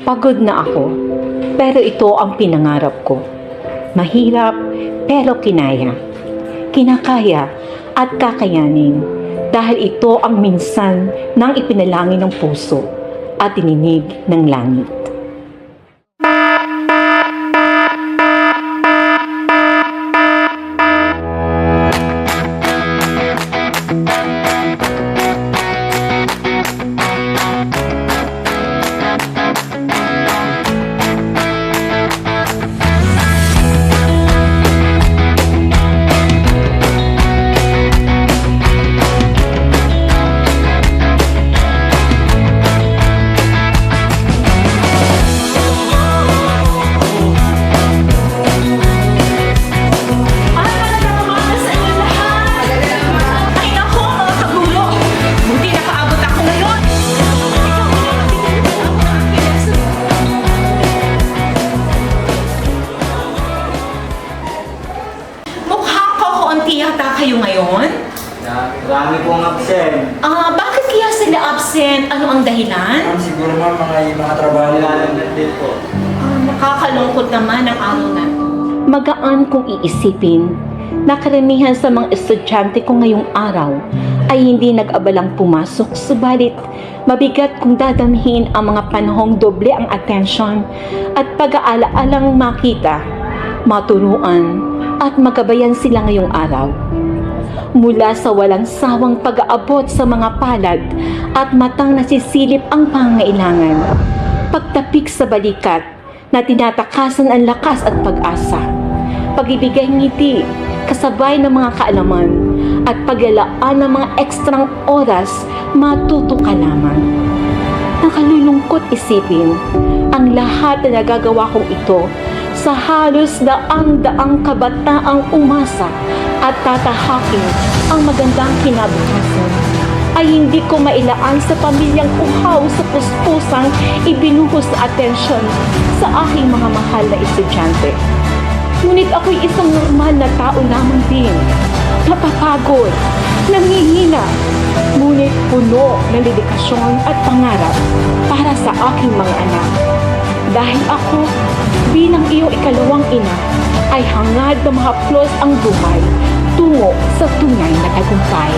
Pagod na ako, pero ito ang pinangarap ko. Mahirap, pero kinaya. Kinakaya at kakayanin dahil ito ang minsan ng ipinalangin ng puso at ininig ng langit. Yata kayo ngayon? Marami pong absent. Bakit kaya sila absent? Ano ang dahilan? Siguro ma'am, mga trabaho nila din po. Nakakalungkot naman ang araw na ito. Magaan kung iisipin na karamihan sa mga estudyante ko ngayong araw ay hindi nag-abalang pumasok, subalit mabigat kung dadamhin ang mga panahong doble ang atensyon at pag-aala-alang makita, maturuan, at magabayan sila ngayong araw. Mula sa walang sawang pag-aabot sa mga palad at matang nasisilip ang pangailangan, pagtapik sa balikat na tinatakasan ang lakas at pag-asa, pag-ibigay ngiti kasabay ng mga kaalaman at paglalaan ng mga ekstrang oras, matuto ka lamang. Nakalulungkot isipin ang lahat na nagagawa kong ito sa halos daang-daang kabataang umasa at tatahakin ang magandang kinabukasan ay hindi ko mailaan sa pamilyang uhaw sa puspusang ibinuhos sa atensyon sa aking mga mahal na estudyante. Ngunit ako'y isang normal na tao lamang din, napapagod, nangihina, ngunit puno ng dedikasyon at pangarap para sa aking mga anak. Dahil ako, bilang iyong ikalawang ina, ay hangad na mahaplos ang buhay tungo sa tunay na tagumpay.